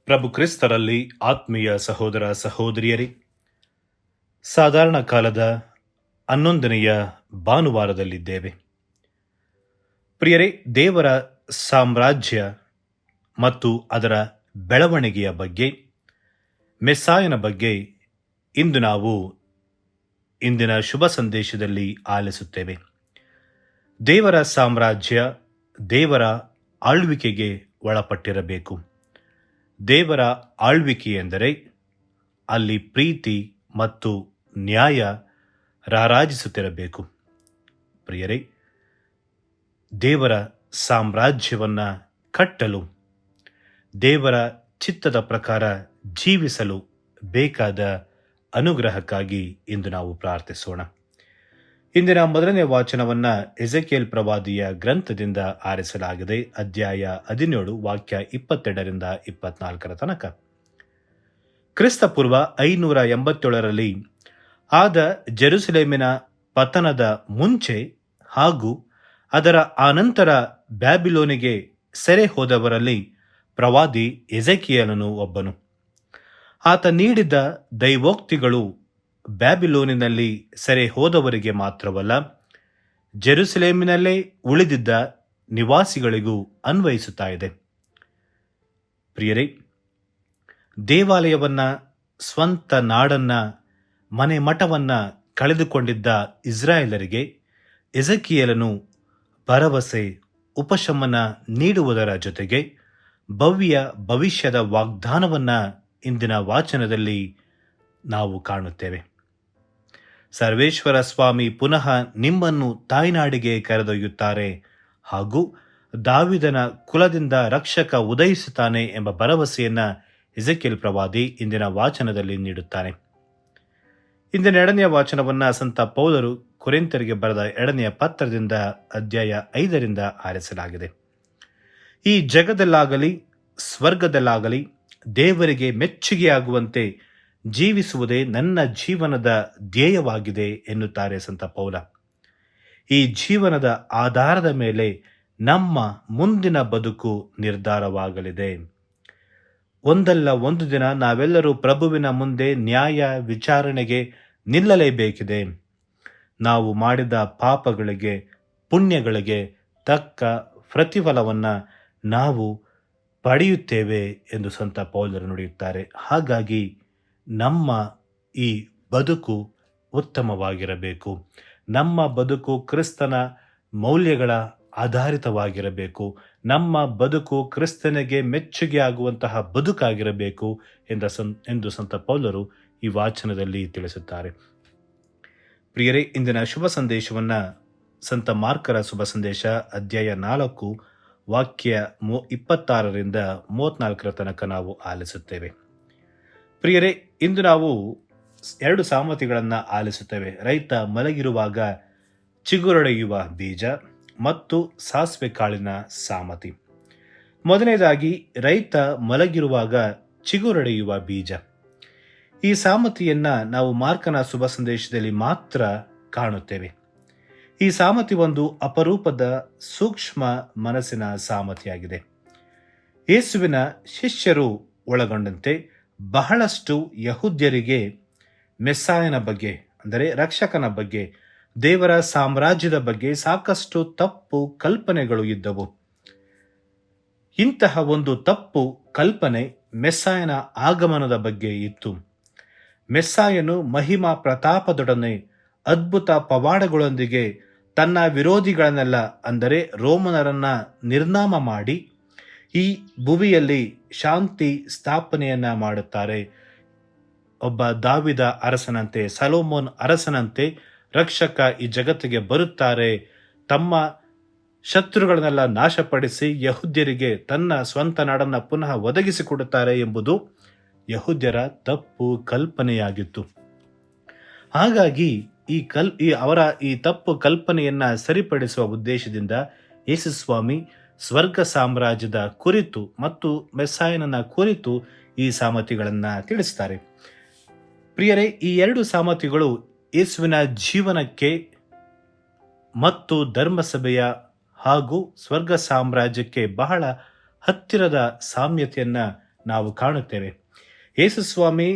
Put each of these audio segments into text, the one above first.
ಪ್ರಭು ಕ್ರಿಸ್ತರಲ್ಲಿ ಆತ್ಮೀಯ ಸಹೋದರ ಸಹೋದರಿಯರೇ, ಸಾಧಾರಣ ಕಾಲದ 11ನೆಯ ಭಾನುವಾರದಲ್ಲಿದ್ದೇವೆ. ಪ್ರಿಯರೇ, ದೇವರ ಸಾಮ್ರಾಜ್ಯ ಮತ್ತು ಅದರ ಬೆಳವಣಿಗೆಯ ಬಗ್ಗೆ, ಮೆಸ್ಸಾಯನ ಬಗ್ಗೆ ಇಂದು ನಾವು ಇಂದಿನ ಶುಭ ಸಂದೇಶದಲ್ಲಿ ಆಲಿಸುತ್ತೇವೆ. ದೇವರ ಸಾಮ್ರಾಜ್ಯ ದೇವರ ಆಳ್ವಿಕೆಗೆ ಒಳಪಟ್ಟಿರಬೇಕು. ದೇವರ ಆಳ್ವಿಕೆ ಎಂದರೆ ಅಲ್ಲಿ ಪ್ರೀತಿ ಮತ್ತು ನ್ಯಾಯ ರಾರಾಜಿಸುತ್ತಿರಬೇಕು. ಪ್ರಿಯರೇ, ದೇವರ ಸಾಮ್ರಾಜ್ಯವನ್ನು ಕಟ್ಟಲು, ದೇವರ ಚಿತ್ತದ ಪ್ರಕಾರ ಜೀವಿಸಲು ಬೇಕಾದ ಅನುಗ್ರಹಕ್ಕಾಗಿ ಇಂದು ನಾವು ಪ್ರಾರ್ಥಿಸೋಣ. ಇಂದಿನ ಮೊದಲನೇ ವಾಚನವನ್ನು ಎಜೆಕಿಯೇಲ್ ಪ್ರವಾದಿಯ ಗ್ರಂಥದಿಂದ ಆರಿಸಲಾಗಿದೆ. ಅಧ್ಯಾಯ 17 ವಾಕ್ಯ 22ರಿಂದ 24 ತನಕ. ಕ್ರಿಸ್ತಪೂರ್ವ 587ರಲ್ಲಿ ಆದ ಜೆರುಸಲೇಮಿನ ಪತನದ ಮುಂಚೆ ಹಾಗೂ ಅದರ ಆನಂತರ ಬ್ಯಾಬಿಲೋನಿಗೆ ಸೆರೆ ಹೋದವರಲ್ಲಿ ಪ್ರವಾದಿ ಎಜೆಕಿಯೇಲನು ಒಬ್ಬನು. ಆತ ನೀಡಿದ ದೈವೋಕ್ತಿಗಳು ಬ್ಯಾಬಿಲೋನಿನಲ್ಲಿ ಸೆರೆ ಹೋದವರಿಗೆ ಮಾತ್ರವಲ್ಲ, ಜೆರುಸಲೇಮಿನಲ್ಲೇ ಉಳಿದಿದ್ದ ನಿವಾಸಿಗಳಿಗೂ ಅನ್ವಯಿಸುತ್ತಾ ಇದೆ. ಪ್ರಿಯರೇ, ದೇವಾಲಯವನ್ನ, ಸ್ವಂತ ನಾಡನ್ನ, ಮನೆ ಮಠವನ್ನ ಕಳೆದುಕೊಂಡಿದ್ದ ಇಸ್ರಾಯೇಲರಿಗೆ ಎಜೆಕಿಯೇಲನು ಭರವಸೆ, ಉಪಶಮನ ನೀಡುವುದರ ಜೊತೆಗೆ ಭವ್ಯ ಭವಿಷ್ಯದ ವಾಗ್ದಾನವನ್ನ ಇಂದಿನ ವಾಚನದಲ್ಲಿ ನಾವು ಕಾಣುತ್ತೇವೆ. ಸರ್ವೇಶ್ವರ ಸ್ವಾಮಿ ಪುನಃ ನಿಮ್ಮನ್ನು ತಾಯ್ನಾಡಿಗೆ ಕರೆದೊಯ್ಯುತ್ತಾರೆ ಹಾಗೂ ದಾವಿದನ ಕುಲದಿಂದ ರಕ್ಷಕ ಉದಯಿಸುತ್ತಾನೆ ಎಂಬ ಭರವಸೆಯನ್ನ ಎಜೆಕಿಯೇಲ್ ಪ್ರವಾದಿ ಇಂದಿನ ವಾಚನದಲ್ಲಿ ನೀಡುತ್ತಾನೆ. ಇಂದಿನ 2ನೇ ವಾಚನವನ್ನ ಸಂತ ಪೌಲರು ಕೊರಿಂಥರಿಗೆ ಬರೆದ 2ನೇ ಪತ್ರದಿಂದ ಅಧ್ಯಾಯ 5ರಿಂದ ಆರಿಸಲಾಗಿದೆ. ಈ ಜಗದಲ್ಲಾಗಲಿ ಸ್ವರ್ಗದಲ್ಲಾಗಲಿ ದೇವರಿಗೆ ಮೆಚ್ಚುಗೆಯಾಗುವಂತೆ ಜೀವಿಸುವುದೇ ನನ್ನ ಜೀವನದ ಧ್ಯೇಯವಾಗಿದೆ ಎನ್ನುತ್ತಾರೆ ಸಂತ ಪೌಲ. ಈ ಜೀವನದ ಆಧಾರದ ಮೇಲೆ ನಮ್ಮ ಮುಂದಿನ ಬದುಕು ನಿರ್ಧಾರವಾಗಲಿದೆ. ಒಂದಲ್ಲ ಒಂದು ದಿನ ನಾವೆಲ್ಲರೂ ಪ್ರಭುವಿನ ಮುಂದೆ ನ್ಯಾಯ ವಿಚಾರಣೆಗೆ ನಿಲ್ಲಲೇಬೇಕಿದೆ. ನಾವು ಮಾಡಿದ ಪಾಪಗಳಿಗೆ, ಪುಣ್ಯಗಳಿಗೆ ತಕ್ಕ ಪ್ರತಿಫಲವನ್ನ ನಾವು ಪಡೆಯುತ್ತೇವೆ ಎಂದು ಸಂತ ಪೌಲರು ನುಡಿಯುತ್ತಾರೆ. ಹಾಗಾಗಿ ನಮ್ಮ ಈ ಬದುಕು ಉತ್ತಮವಾಗಿರಬೇಕು. ನಮ್ಮ ಬದುಕು ಕ್ರಿಸ್ತನ ಮೌಲ್ಯಗಳ ಆಧಾರಿತವಾಗಿರಬೇಕು. ನಮ್ಮ ಬದುಕು ಕ್ರಿಸ್ತನಿಗೆ ಮೆಚ್ಚುಗೆ ಆಗುವಂತಹ ಬದುಕಾಗಿರಬೇಕು ಎಂದು ಸಂತ ಪೌಲರು ಈ ವಾಚನದಲ್ಲಿ ತಿಳಿಸುತ್ತಾರೆ. ಪ್ರಿಯರೇ, ಇಂದಿನ ಶುಭ ಸಂದೇಶವನ್ನ ಸಂತ ಮಾರ್ಕರ ಶುಭ ಸಂದೇಶ ಅಧ್ಯಾಯ 4 ವಾಕ್ಯ 26ರಿಂದ 34 ತನಕ ನಾವು ಆಲಿಸುತ್ತೇವೆ. ಪ್ರಿಯರೇ, ಇಂದು ನಾವು 2 ಸಾಮತಿಗಳನ್ನು ಆಲಿಸುತ್ತೇವೆ. ರೈತ ಮಲಗಿರುವಾಗ ಚಿಗುರೊಡೆಯುವ ಬೀಜ ಮತ್ತು ಸಾಸಿವೆ ಕಾಳಿನ ಸಾಮತಿ. ಮೊದಲನೇದಾಗಿ ರೈತ ಮಲಗಿರುವಾಗ ಚಿಗುರೊಡೆಯುವ ಬೀಜ. ಈ ಸಾಮತಿಯನ್ನ ನಾವು ಮಾರ್ಕನ ಶುಭ ಸಂದೇಶದಲ್ಲಿ ಮಾತ್ರ ಕಾಣುತ್ತೇವೆ. ಈ ಸಾಮತಿ ಒಂದು ಅಪರೂಪದ ಸೂಕ್ಷ್ಮ ಮನಸ್ಸಿನ ಸಾಮತಿಯಾಗಿದೆ. ಯೇಸುವಿನ ಶಿಷ್ಯರು ಒಳಗೊಂಡಂತೆ ಬಹಳಷ್ಟು ಯಹೂದ್ಯರಿಗೆ ಮೆಸ್ಸಾಯನ ಬಗ್ಗೆ, ಅಂದರೆ ರಕ್ಷಕನ ಬಗ್ಗೆ, ದೇವರ ಸಾಮ್ರಾಜ್ಯದ ಬಗ್ಗೆ ಸಾಕಷ್ಟು ತಪ್ಪು ಕಲ್ಪನೆಗಳು ಇದ್ದವು. ಇಂತಹ ಒಂದು ತಪ್ಪು ಕಲ್ಪನೆ ಮೆಸ್ಸಾಯನ ಆಗಮನದ ಬಗ್ಗೆ ಇತ್ತು. ಮೆಸ್ಸಾಯನು ಮಹಿಮಾ ಪ್ರತಾಪದೊಡನೆ ಅದ್ಭುತ ಪವಾಡಗಳೊಂದಿಗೆ ತನ್ನ ವಿರೋಧಿಗಳನ್ನೆಲ್ಲ, ಅಂದರೆ ರೋಮನರನ್ನ ನಿರ್ನಾಮ ಮಾಡಿ ಈ ಭುವಿಯಲ್ಲಿ ಶಾಂತಿ ಸ್ಥಾಪನೆಯನ್ನ ಮಾಡುತ್ತಾರೆ. ಒಬ್ಬ ದಾವಿದ ಅರಸನಂತೆ, ಸಲೋಮೋನ್ ಅರಸನಂತೆ ರಕ್ಷಕ ಈ ಜಗತ್ತಿಗೆ ಬರುತ್ತಾರೆ. ತಮ್ಮ ಶತ್ರುಗಳನ್ನೆಲ್ಲ ನಾಶಪಡಿಸಿ ಯಹೂದ್ಯರಿಗೆ ತನ್ನ ಸ್ವಂತ ನಾಡನ್ನು ಪುನಃ ಒದಗಿಸಿಕೊಡುತ್ತಾರೆ ಎಂಬುದು ಯಹೂದ್ಯರ ತಪ್ಪು ಕಲ್ಪನೆಯಾಗಿತ್ತು. ಹಾಗಾಗಿ ಅವರ ಈ ತಪ್ಪು ಕಲ್ಪನೆಯನ್ನ ಸರಿಪಡಿಸುವ ಉದ್ದೇಶದಿಂದ ಯೇಸುಸ್ವಾಮಿ ಸ್ವರ್ಗ ಸಾಮ್ರಾಜ್ಯದ ಕುರಿತು ಮತ್ತು ಮೆಸ್ಸಾಯನನ ಕುರಿತು ಈ ಸಾಮತಿಗಳನ್ನ ತಿಳಿಸ್ತಾರೆ. ಪ್ರಿಯರೇ, ಈ 2 ಸಾಮತಿಗಳು ಯೇಸುವಿನ ಜೀವನಕ್ಕೆ ಮತ್ತು ಧರ್ಮಸಭೆಯ ಹಾಗೂ ಸ್ವರ್ಗ ಸಾಮ್ರಾಜ್ಯಕ್ಕೆ ಬಹಳ ಹತ್ತಿರದ ಸಾಮ್ಯತೆಯನ್ನ ನಾವು ಕಾಣುತ್ತೇವೆ. ಯೇಸುಸ್ವಾಮಿ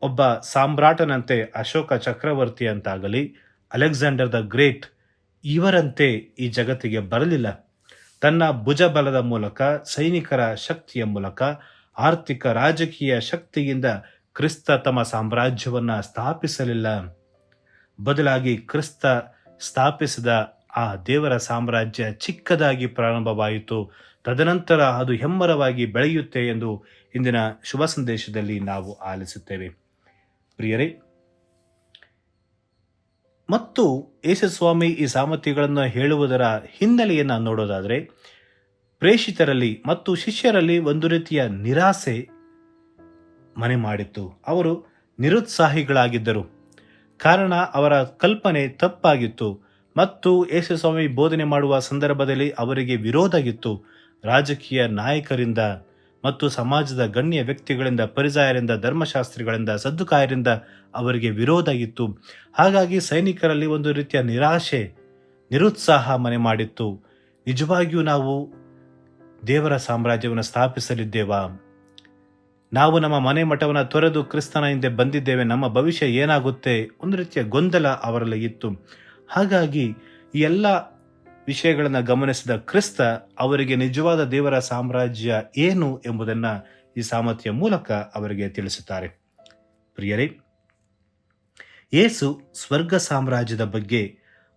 ಒಬ್ಬ ಸಾಮ್ರಾಟನಂತೆ, ಅಶೋಕ ಚಕ್ರವರ್ತಿ ಅಂತಾಗಲಿ, ಅಲೆಕ್ಸಾಂಡರ್ ದ ಗ್ರೇಟ್ ಇವರಂತೆ ಈ ಜಗತ್ತಿಗೆ ಬರಲಿಲ್ಲ. ತನ್ನ ಭುಜಬಲದ ಮೂಲಕ, ಸೈನಿಕರ ಶಕ್ತಿಯ ಮೂಲಕ, ಆರ್ಥಿಕ ರಾಜಕೀಯ ಶಕ್ತಿಯಿಂದ ಕ್ರಿಸ್ತ ತಮ್ಮ ಸಾಮ್ರಾಜ್ಯವನ್ನ ಸ್ಥಾಪಿಸಲಿಲ್ಲ. ಬದಲಾಗಿ ಕ್ರಿಸ್ತ ಸ್ಥಾಪಿಸಿದ ಆ ದೇವರ ಸಾಮ್ರಾಜ್ಯ ಚಿಕ್ಕದಾಗಿ ಪ್ರಾರಂಭವಾಯಿತು. ತದನಂತರ ಅದು ಹೆಮ್ಮರವಾಗಿ ಬೆಳೆಯುತ್ತೆ ಎಂದು ಇಂದಿನ ಶುಭ ಸಂದೇಶದಲ್ಲಿ ನಾವು ಆಲಿಸುತ್ತೇವೆ. ಪ್ರಿಯರೇ, ಮತ್ತು ಯೇಸುಸ್ವಾಮಿ ಈ ಸಾಮರ್ಥ್ಯಗಳನ್ನು ಹೇಳುವುದರ ಹಿನ್ನೆಲೆಯನ್ನು ನೋಡೋದಾದರೆ, ಪ್ರೇಷಿತರಲ್ಲಿ ಮತ್ತು ಶಿಷ್ಯರಲ್ಲಿ ಒಂದು ರೀತಿಯ ನಿರಾಸೆ ಮನೆ ಮಾಡಿತ್ತು. ಅವರು ನಿರುತ್ಸಾಹಿಗಳಾಗಿದ್ದರು. ಕಾರಣ ಅವರ ಕಲ್ಪನೆ ತಪ್ಪಾಗಿತ್ತು ಮತ್ತು ಯೇಸುಸ್ವಾಮಿ ಬೋಧನೆ ಮಾಡುವ ಸಂದರ್ಭದಲ್ಲಿ ಅವರಿಗೆ ವಿರೋಧ ಇತ್ತು. ರಾಜಕೀಯ ನಾಯಕರಿಂದ ಮತ್ತು ಸಮಾಜದ ಗಣ್ಯ ವ್ಯಕ್ತಿಗಳಿಂದ, ಪರಿಸಾಯರಿಂದ, ಧರ್ಮಶಾಸ್ತ್ರಿಗಳಿಂದ, ಸದ್ದುಕಾಯರಿಂದ ಅವರಿಗೆ ವಿರೋಧ ಇತ್ತು. ಹಾಗಾಗಿ ಸೈನಿಕರಲ್ಲಿ ಒಂದು ರೀತಿಯ ನಿರಾಶೆ, ನಿರುತ್ಸಾಹ ಮನೆ ಮಾಡಿತ್ತು. ನಿಜವಾಗಿಯೂ ನಾವು ದೇವರ ಸಾಮ್ರಾಜ್ಯವನ್ನು ಸ್ಥಾಪಿಸಲಿದ್ದೇವಾ? ನಾವು ನಮ್ಮ ಮನೆ ಮಠವನ್ನು ತೊರೆದು ಕ್ರಿಸ್ತನ ಹಿಂದೆ ಬಂದಿದ್ದೇವೆ, ನಮ್ಮ ಭವಿಷ್ಯ ಏನಾಗುತ್ತೆ? ಒಂದು ರೀತಿಯ ಗೊಂದಲ ಅವರಲ್ಲಿ ಇತ್ತು. ಹಾಗಾಗಿ ಈ ಎಲ್ಲ ವಿಷಯಗಳನ್ನು ಗಮನಿಸಿದ ಕ್ರಿಸ್ತ ಅವರಿಗೆ ನಿಜವಾದ ದೇವರ ಸಾಮ್ರಾಜ್ಯ ಏನು ಎಂಬುದನ್ನು ಈ ಸಾಮರ್ಥ್ಯ ಮೂಲಕ ಅವರಿಗೆ ತಿಳಿಸುತ್ತಾರೆ. ಪ್ರಿಯರೇ, ಯೇಸು ಸ್ವರ್ಗ ಸಾಮ್ರಾಜ್ಯದ ಬಗ್ಗೆ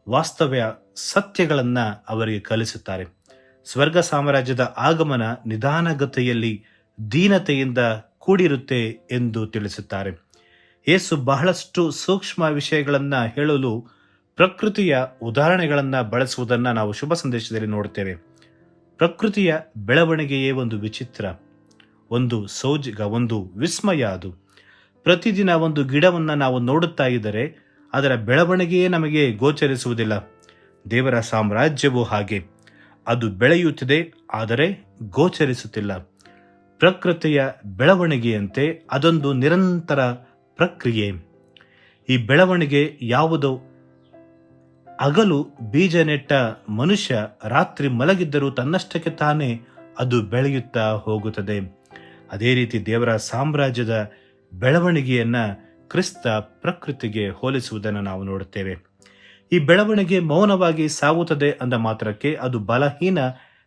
ವಾಸ್ತವ್ಯ ಸತ್ಯಗಳನ್ನು ಅವರಿಗೆ ಕಲಿಸುತ್ತಾರೆ. ಸ್ವರ್ಗ ಸಾಮ್ರಾಜ್ಯದ ಆಗಮನ ನಿಧಾನಗತಿಯಲ್ಲಿ ದೀನತೆಯಿಂದ ಕೂಡಿರುತ್ತೆ ಎಂದು ತಿಳಿಸುತ್ತಾರೆ. ಯೇಸು ಬಹಳಷ್ಟು ಸೂಕ್ಷ್ಮ ವಿಷಯಗಳನ್ನು ಹೇಳಲು ಪ್ರಕೃತಿಯ ಉದಾಹರಣೆಗಳನ್ನು ಬಳಸುವುದನ್ನು ನಾವು ಶುಭ ಸಂದೇಶದಲ್ಲಿ ನೋಡುತ್ತೇವೆ. ಪ್ರಕೃತಿಯ ಬೆಳವಣಿಗೆಯೇ ಒಂದು ವಿಚಿತ್ರ, ಒಂದು ಸೋಜಿಗ, ಒಂದು ವಿಸ್ಮಯ. ಅದು ಪ್ರತಿದಿನ ಒಂದು ಗಿಡವನ್ನು ನಾವು ನೋಡುತ್ತಾ ಇದ್ದರೆ ಅದರ ಬೆಳವಣಿಗೆಯೇ ನಮಗೆ ಗೋಚರಿಸುವುದಿಲ್ಲ. ದೇವರ ಸಾಮ್ರಾಜ್ಯವು ಹಾಗೆ, ಅದು ಬೆಳೆಯುತ್ತಿದೆ ಆದರೆ ಗೋಚರಿಸುತ್ತಿಲ್ಲ. ಪ್ರಕೃತಿಯ ಬೆಳವಣಿಗೆಯಂತೆ ಅದೊಂದು ನಿರಂತರ ಪ್ರಕ್ರಿಯೆ. ಈ ಬೆಳವಣಿಗೆ ಯಾವುದೋ ಹಗಲು ಬೀಜ ನೆಟ್ಟ ಮನುಷ್ಯ ರಾತ್ರಿ ಮಲಗಿದ್ದರೂ ತನ್ನಷ್ಟಕ್ಕೆ ತಾನೇ ಅದು ಬೆಳೆಯುತ್ತಾ ಹೋಗುತ್ತದೆ. ಅದೇ ರೀತಿ ದೇವರ ಸಾಮ್ರಾಜ್ಯದ ಬೆಳವಣಿಗೆಯನ್ನ ಕ್ರಿಸ್ತ ಪ್ರಕೃತಿಗೆ ಹೋಲಿಸುವುದನ್ನು ನಾವು ನೋಡುತ್ತೇವೆ. ಈ ಬೆಳವಣಿಗೆ ಮೌನವಾಗಿ ಸಾಗುತ್ತದೆ ಅಂದ ಮಾತ್ರಕ್ಕೆ ಅದು ಬಲಹೀನ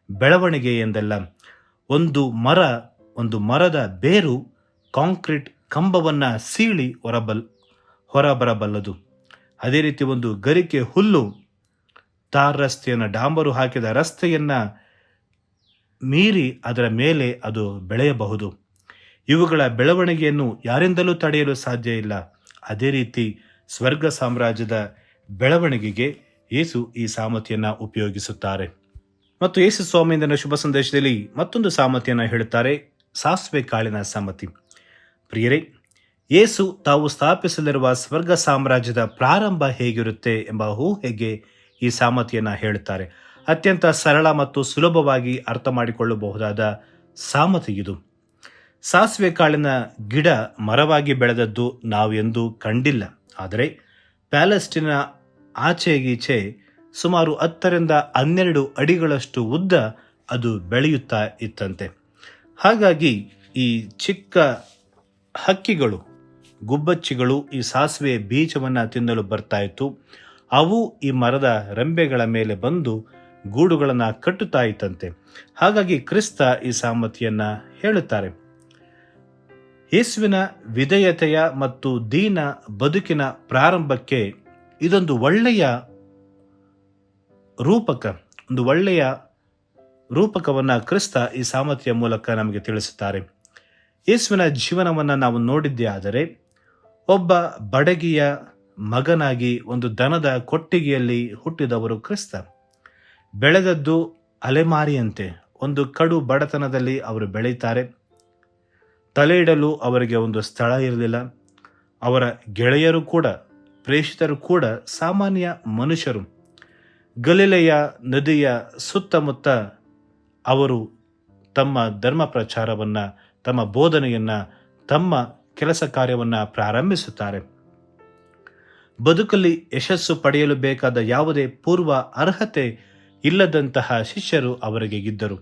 ಬೆಳವಣಿಗೆ ಎಂದಲ್ಲ. ಒಂದು ಮರದ ಬೇರು ಕಾಂಕ್ರೀಟ್ ಕಂಬವನ್ನ ಸೀಳಿ ಹೊರಬರಬಲ್ಲದು. ಅದೇ ರೀತಿ ಒಂದು ಗರಿಕೆ ಹುಲ್ಲು ತಾರ್ ರಸ್ತೆಯನ್ನು, ಡಾಂಬರು ಹಾಕಿದ ರಸ್ತೆಯನ್ನ ಮೀರಿ ಅದರ ಮೇಲೆ ಅದು ಬೆಳೆಯಬಹುದು. ಇವುಗಳ ಬೆಳವಣಿಗೆಯನ್ನು ಯಾರಿಂದಲೂ ತಡೆಯಲು ಸಾಧ್ಯ ಇಲ್ಲ. ಅದೇ ರೀತಿ ಸ್ವರ್ಗ ಸಾಮ್ರಾಜ್ಯದ ಬೆಳವಣಿಗೆಗೆ ಯೇಸು ಈ ಸಾಮರ್ಥ್ಯನ ಉಪಯೋಗಿಸುತ್ತಾರೆ. ಮತ್ತು ಯೇಸು ಸ್ವಾಮಿಯಿಂದ ಶುಭ ಸಂದೇಶದಲ್ಲಿ ಮತ್ತೊಂದು ಸಾಮರ್ಥ್ಯನ ಹೇಳುತ್ತಾರೆ, ಸಾಸಿವೆ ಕಾಳಿನ ಸಾಮರ್ಥ್ಯ. ಪ್ರಿಯರೇ, ಯೇಸು ತಾವು ಸ್ಥಾಪಿಸಲಿರುವ ಸ್ವರ್ಗ ಸಾಮ್ರಾಜ್ಯದ ಪ್ರಾರಂಭ ಹೇಗಿರುತ್ತೆ ಎಂಬ ಊಹೆಗೆ ಈ ಸಾಮರ್ಥ್ಯನ ಹೇಳುತ್ತಾರೆ. ಅತ್ಯಂತ ಸರಳ ಮತ್ತು ಸುಲಭವಾಗಿ ಅರ್ಥ ಮಾಡಿಕೊಳ್ಳಬಹುದಾದ ಸಾಮರ್ಥ್ಯ ಇದು. ಸಾಸಿವೆ ಕಾಳಿನ ಗಿಡ ಮರವಾಗಿ ಬೆಳೆದದ್ದು ನಾವು ಎಂದೂ ಕಂಡಿಲ್ಲ. ಆದರೆ ಪ್ಯಾಲೆಸ್ಟಿನ ಆಚೆಗೀಚೆ ಸುಮಾರು 10ರಿಂದ 12 ಅಡಿಗಳಷ್ಟು ಉದ್ದ ಅದು ಬೆಳೆಯುತ್ತಾ ಇತ್ತಂತೆ. ಹಾಗಾಗಿ ಈ ಚಿಕ್ಕ ಹಕ್ಕಿಗಳು, ಗುಬ್ಬಚ್ಚಿಗಳು ಈ ಸಾಸಿವೆ ಬೀಜವನ್ನು ತಿನ್ನಲು ಬರ್ತಾ ಇತ್ತು. ಅವು ಈ ಮರದ ರೆಂಬೆಗಳ ಮೇಲೆ ಬಂದು ಗೂಡುಗಳನ್ನು ಕಟ್ಟುತ್ತಾ ಇತ್ತಂತೆ. ಹಾಗಾಗಿ ಕ್ರಿಸ್ತ ಈ ಸಾಮರ್ಥ್ಯನ್ನ ಹೇಳುತ್ತಾರೆ. ಯೇಸುವಿನ ವಿಧೇಯತೆಯ ಮತ್ತು ದೀನ ಬದುಕಿನ ಪ್ರಾರಂಭಕ್ಕೆ ಇದೊಂದು ಒಳ್ಳೆಯ ರೂಪಕವನ್ನ ಕ್ರಿಸ್ತ ಈ ಸಾಮರ್ಥ್ಯ ಮೂಲಕ ನಮಗೆ ತಿಳಿಸುತ್ತಾರೆ. ಯೇಸುವಿನ ಜೀವನವನ್ನು ನಾವು ನೋಡಿದ್ದೇ ಆದರೆ ಒಬ್ಬ ಬಡಗಿಯ ಮಗನಾಗಿ ಒಂದು ದನದ ಕೊಟ್ಟಿಗೆಯಲ್ಲಿ ಹುಟ್ಟಿದವರು ಕ್ರಿಸ್ತ. ಬೆಳೆದದ್ದು ಅಲೆಮಾರಿಯಂತೆ, ಒಂದು ಕಡು ಬಡತನದಲ್ಲಿ ಅವರು ಬೆಳೆಯುತ್ತಾರೆ. ತಲೆ ಇಡಲು ಅವರಿಗೆ ಒಂದು ಸ್ಥಳ ಇರಲಿಲ್ಲ. ಅವರ ಗೆಳೆಯರು ಕೂಡ, ಪ್ರೇಷಿತರು ಕೂಡ ಸಾಮಾನ್ಯ ಮನುಷ್ಯರು. ಗಲಿಲೆಯ ನದಿಯ ಸುತ್ತಮುತ್ತ ಅವರು ತಮ್ಮ ಧರ್ಮ ಪ್ರಚಾರವನ್ನ, ತಮ್ಮ ಬೋಧನೆಯನ್ನ, ತಮ್ಮ ಕೆಲಸ ಕಾರ್ಯವನ್ನ ಪ್ರಾರಂಭಿಸುತ್ತಾರೆ. ಬದುಕಲ್ಲಿ ಯಶಸ್ಸು ಪಡೆಯಲು ಬೇಕಾದ ಯಾವುದೇ ಪೂರ್ವ ಅರ್ಹತೆ ಇಲ್ಲದಂತಹ ಶಿಷ್ಯರು ಅವರಿಗೆ ಇದ್ದರು.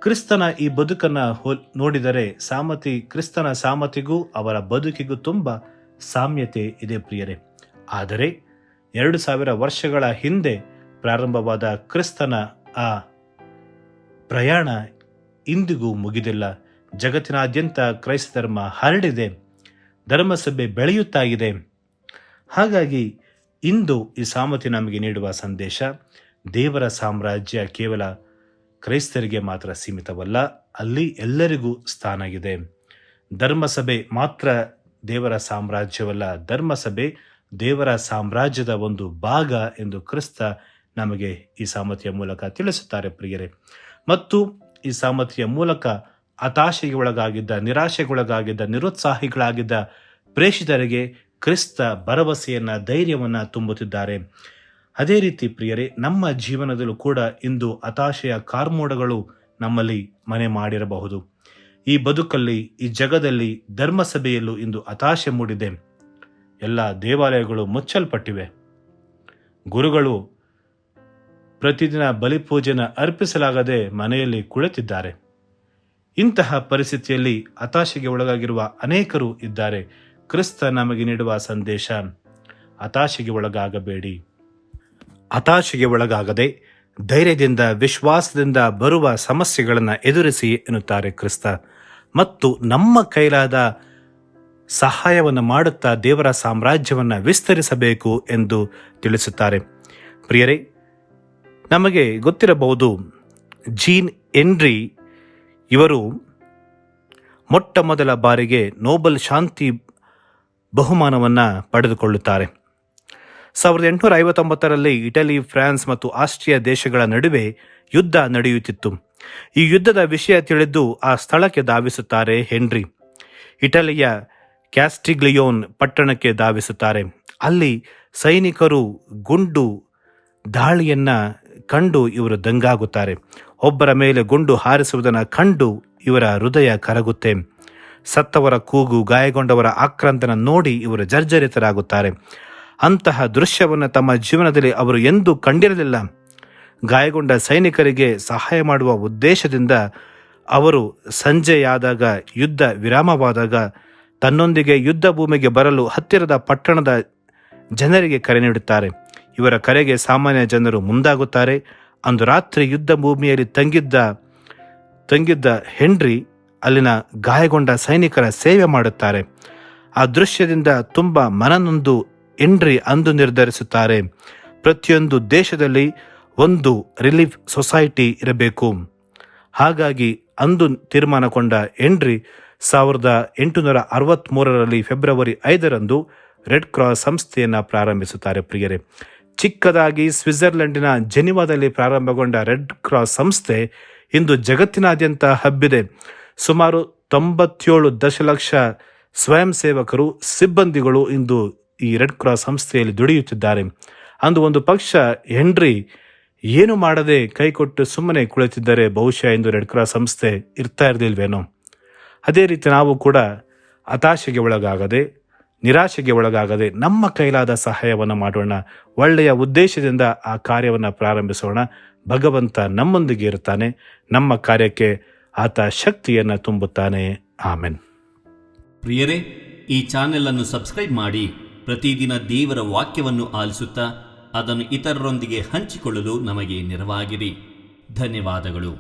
ಕ್ರಿಸ್ತನ ಈ ಬದುಕನ್ನು ನೋಡಿದರೆ ಕ್ರಿಸ್ತನ ಸಾಮತಿಗೂ ಅವರ ಬದುಕಿಗೂ ತುಂಬ ಸಾಮ್ಯತೆ ಇದೆ ಪ್ರಿಯರೇ. ಆದರೆ 2000 ವರ್ಷಗಳ ಹಿಂದೆ ಪ್ರಾರಂಭವಾದ ಕ್ರಿಸ್ತನ ಆ ಪ್ರಯಾಣ ಇಂದಿಗೂ ಮುಗಿದಿಲ್ಲ. ಜಗತ್ತಿನಾದ್ಯಂತ ಕ್ರೈಸ್ತ ಧರ್ಮ ಹರಡಿದೆ, ಧರ್ಮಸಭೆ ಬೆಳೆಯುತ್ತಾ ಇದೆ. ಹಾಗಾಗಿ ಇಂದು ಈ ಸಾಮತಿ ನಮಗೆ ನೀಡುವ ಸಂದೇಶ, ದೇವರ ಸಾಮ್ರಾಜ್ಯ ಕೇವಲ ಕ್ರೈಸ್ತರಿಗೆ ಮಾತ್ರ ಸೀಮಿತವಲ್ಲ, ಅಲ್ಲಿ ಎಲ್ಲರಿಗೂ ಸ್ಥಾನ ಇದೆ. ಧರ್ಮಸಭೆ ಮಾತ್ರ ದೇವರ ಸಾಮ್ರಾಜ್ಯವಲ್ಲ, ಧರ್ಮಸಭೆ ದೇವರ ಸಾಮ್ರಾಜ್ಯದ ಒಂದು ಭಾಗ ಎಂದು ಕ್ರಿಸ್ತ ನಮಗೆ ಈ ಸಾಮತಿಯ ಮೂಲಕ ತಿಳಿಸುತ್ತಾರೆ ಪ್ರಿಯರೇ. ಮತ್ತು ಈ ಸಾಮತಿಯ ಮೂಲಕ ಹತಾಶೆಗೆ ಒಳಗಾಗಿದ್ದ, ನಿರಾಶೆಗೊಳಗಾಗಿದ್ದ, ನಿರುತ್ಸಾಹಿಗಳಾಗಿದ್ದ ಪ್ರೇಷಿತರಿಗೆ ಕ್ರಿಸ್ತ ಭರವಸೆಯನ್ನ, ಧೈರ್ಯವನ್ನ ತುಂಬುತ್ತಿದ್ದಾರೆ. ಅದೇ ರೀತಿ ಪ್ರಿಯರೇ, ನಮ್ಮ ಜೀವನದಲ್ಲೂ ಕೂಡ ಇಂದು ಹತಾಶೆಯ ಕಾರ್ಮೋಡಗಳು ನಮ್ಮಲ್ಲಿ ಮನೆ ಮಾಡಿರಬಹುದು. ಈ ಬದುಕಲ್ಲಿ, ಈ ಜಗದಲ್ಲಿ, ಧರ್ಮಸಭೆಯಲ್ಲೂ ಇಂದು ಹತಾಶೆ ಮೂಡಿದೆ. ಎಲ್ಲ ದೇವಾಲಯಗಳು ಮುಚ್ಚಲ್ಪಟ್ಟಿವೆ. ಗುರುಗಳು ಪ್ರತಿದಿನ ಬಲಿಪೂಜೆನ ಅರ್ಪಿಸಲಾಗದೆ ಮನೆಯಲ್ಲಿ ಕುಳಿತಿದ್ದಾರೆ. ಇಂತಹ ಪರಿಸ್ಥಿತಿಯಲ್ಲಿ ಹತಾಶೆಗೆ ಒಳಗಾಗಿರುವ ಅನೇಕರು ಇದ್ದಾರೆ. ಕ್ರಿಸ್ತ ನಮಗೆ ನೀಡುವ ಸಂದೇಶ, ಹತಾಶೆಗೆ ಒಳಗಾಗಬೇಡಿ. ಹತಾಶೆಗೆ ಒಳಗಾಗದೆ ಧೈರ್ಯದಿಂದ, ವಿಶ್ವಾಸದಿಂದ ಬರುವ ಸಮಸ್ಯೆಗಳನ್ನು ಎದುರಿಸಿ ಎನ್ನುತ್ತಾರೆ ಕ್ರಿಸ್ತ. ಮತ್ತು ನಮ್ಮ ಕೈಲಾದ ಸಹಾಯವನ್ನು ಮಾಡುತ್ತಾ ದೇವರ ಸಾಮ್ರಾಜ್ಯವನ್ನು ವಿಸ್ತರಿಸಬೇಕು ಎಂದು ತಿಳಿಸುತ್ತಾರೆ. ಪ್ರಿಯರೇ, ನಮಗೆ ಗೊತ್ತಿರಬಹುದು, ಜೀನ್ ಹೆನ್ರಿ ಇವರು ಮೊಟ್ಟ ಮೊದಲ ಬಾರಿಗೆ ನೊಬೆಲ್ ಶಾಂತಿ ಬಹುಮಾನವನ್ನು ಪಡೆದುಕೊಳ್ಳುತ್ತಾರೆ. 1859ರಲ್ಲಿ ಇಟಲಿ, ಫ್ರಾನ್ಸ್ ಮತ್ತು ಆಸ್ಟ್ರಿಯಾ ದೇಶಗಳ ನಡುವೆ ಯುದ್ಧ ನಡೆಯುತ್ತಿತ್ತು. ಈ ಯುದ್ಧದ ವಿಷಯ ತಿಳಿದು ಆ ಸ್ಥಳಕ್ಕೆ ಧಾವಿಸುತ್ತಾರೆ ಹೆನ್ರಿ. ಇಟಲಿಯ ಕ್ಯಾಸ್ಟಿಗ್ಲಿಯೋನ್ ಪಟ್ಟಣಕ್ಕೆ ಧಾವಿಸುತ್ತಾರೆ. ಅಲ್ಲಿ ಸೈನಿಕರು ಗುಂಡು ದಾಳಿಯನ್ನ ಕಂಡು ಇವರು ದಂಗಾಗುತ್ತಾರೆ. ಒಬ್ಬರ ಮೇಲೆ ಗುಂಡು ಹಾರಿಸುವುದನ್ನು ಕಂಡು ಇವರ ಹೃದಯ ಕರಗುತ್ತೆ. ಸತ್ತವರ ಕೂಗು, ಗಾಯಗೊಂಡವರ ಆಕ್ರಂದನ ನೋಡಿ ಇವರು ಜರ್ಜರಿತರಾಗುತ್ತಾರೆ. ಅಂತಹ ದೃಶ್ಯವನ್ನು ತಮ್ಮ ಜೀವನದಲ್ಲಿ ಅವರು ಎಂದೂ ಕಂಡಿರಲಿಲ್ಲ. ಗಾಯಗೊಂಡ ಸೈನಿಕರಿಗೆ ಸಹಾಯ ಮಾಡುವ ಉದ್ದೇಶದಿಂದ ಅವರು ಸಂಜೆಯಾದಾಗ, ಯುದ್ಧ ವಿರಾಮವಾದಾಗ ತನ್ನೊಂದಿಗೆ ಯುದ್ಧ ಭೂಮಿಗೆ ಬರಲು ಹತ್ತಿರದ ಪಟ್ಟಣದ ಜನರಿಗೆ ಕರೆ ನೀಡುತ್ತಾರೆ. ಇವರ ಕರೆಗೆ ಸಾಮಾನ್ಯ ಜನರು ಮುಂದಾಗುತ್ತಾರೆ. ಅಂದು ರಾತ್ರಿ ಯುದ್ಧ ಭೂಮಿಯಲ್ಲಿ ತಂಗಿದ್ದ ಹೆನ್ರಿ ಅಲ್ಲಿನ ಗಾಯಗೊಂಡ ಸೈನಿಕರ ಸೇವೆ ಮಾಡುತ್ತಾರೆ. ಆ ದೃಶ್ಯದಿಂದ ತುಂಬ ಮನನೊಂದು ಹೆನ್ರಿ ಅಂದು ನಿರ್ಧರಿಸುತ್ತಾರೆ, ಪ್ರತಿಯೊಂದು ದೇಶದಲ್ಲಿ ಒಂದು ರಿಲೀಫ್ ಸೊಸೈಟಿ ಇರಬೇಕು. ಹಾಗಾಗಿ ಅಂದು ತೀರ್ಮಾನಗೊಂಡ ಹೆನ್ರಿ 1863ರಲ್ಲಿ ಫೆಬ್ರವರಿ 5ರಂದು ರೆಡ್ ಕ್ರಾಸ್ ಸಂಸ್ಥೆಯನ್ನು ಪ್ರಾರಂಭಿಸುತ್ತಾರೆ. ಪ್ರಿಯರೇ, ಚಿಕ್ಕದಾಗಿ ಸ್ವಿಟ್ಜರ್ಲೆಂಡಿನ ಜೆನಿವಾದಲ್ಲಿ ಪ್ರಾರಂಭಗೊಂಡ ರೆಡ್ ಕ್ರಾಸ್ ಸಂಸ್ಥೆ ಇಂದು ಜಗತ್ತಿನಾದ್ಯಂತ ಹಬ್ಬಿದೆ. ಸುಮಾರು 97 ದಶಲಕ್ಷ ಸ್ವಯಂ ಸೇವಕರು, ಸಿಬ್ಬಂದಿಗಳು ಇಂದು ಈ ರೆಡ್ ಕ್ರಾಸ್ ಸಂಸ್ಥೆಯಲ್ಲಿ ದುಡಿಯುತ್ತಿದ್ದಾರೆ. ಅಂದು ಒಂದು ಪಕ್ಷ ಹೆನ್ರಿ ಏನು ಮಾಡದೆ ಕೈಕೊಟ್ಟು ಸುಮ್ಮನೆ ಕುಳಿತಿದ್ದರೆ ಬಹುಶಃ ಇಂದು ರೆಡ್ ಕ್ರಾಸ್ ಸಂಸ್ಥೆ ಇರ್ತಾ ಇರಲಿಲ್ವೇನೋ. ಅದೇ ರೀತಿ ನಾವು ಕೂಡ ಹತಾಶೆಗೆ ಒಳಗಾಗದೆ, ನಿರಾಶೆಗೆ ಒಳಗಾಗದೆ ನಮ್ಮ ಕೈಲಾದ ಸಹಾಯವನ್ನು ಮಾಡೋಣ. ಒಳ್ಳೆಯ ಉದ್ದೇಶದಿಂದ ಆ ಕಾರ್ಯವನ್ನು ಪ್ರಾರಂಭಿಸೋಣ. ಭಗವಂತ ನಮ್ಮೊಂದಿಗೆ ಇರ್ತಾನೆ. ನಮ್ಮ ಕಾರ್ಯಕ್ಕೆ ಆತ ಶಕ್ತಿಯನ್ನು ತುಂಬುತ್ತಾನೆ. ಆಮೆನ್. ಪ್ರಿಯರೇ, ಈ ಚಾನೆಲ್ ಅನ್ನು ಸಬ್ಸ್ಕ್ರೈಬ್ ಮಾಡಿ ಪ್ರತಿದಿನ ದೇವರ ವಾಕ್ಯವನ್ನು ಆಲಿಸುತ್ತಾ ಅದನ್ನು ಇತರರೊಂದಿಗೆ ಹಂಚಿಕೊಳ್ಳಲು ನಮಗೆ ನೆರವಾಗಿರಿ. ಧನ್ಯವಾದಗಳು.